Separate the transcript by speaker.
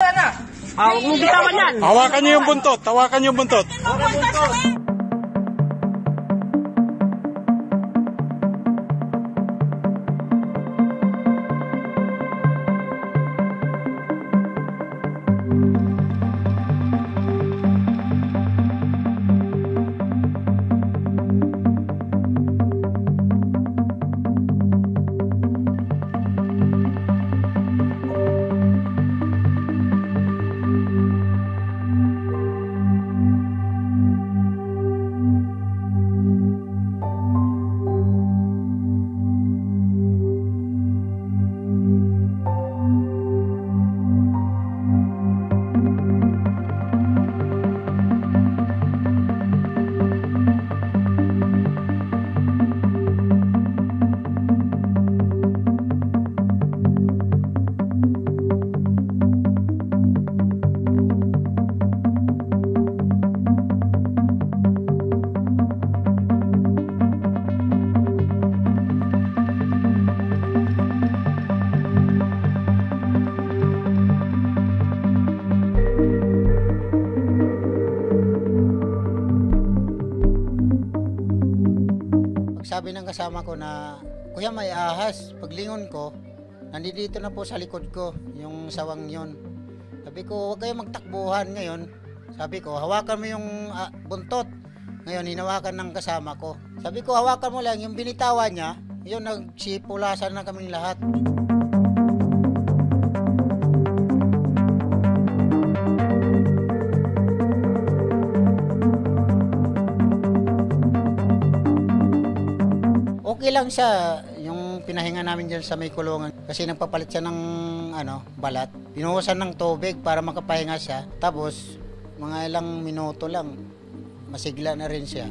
Speaker 1: sana.
Speaker 2: Huwag mong bitawan yan.
Speaker 3: Hawakan niyo yung buntot. Hawakan niyo yung buntot.
Speaker 4: Sabi ng kasama ko na, kuya may ahas. Paglingon ko, nandito na po sa likod ko, yung sawang yon. Sabi ko, huwag kayo magtakbuhan ngayon. Sabi ko, hawakan mo yung buntot. Ngayon, hinawakan ng kasama ko. Sabi ko, hawakan mo lang, yung binitawan niya, yun, nagsipulasan na kaming lahat. Okay lang siya, yung pinahinga namin dyan sa may kulungan. Kasi nagpapalit siya ng balat. Pinuhusan ng tubig para makapahinga siya. Tapos, mga ilang minuto lang, masigla na rin siya.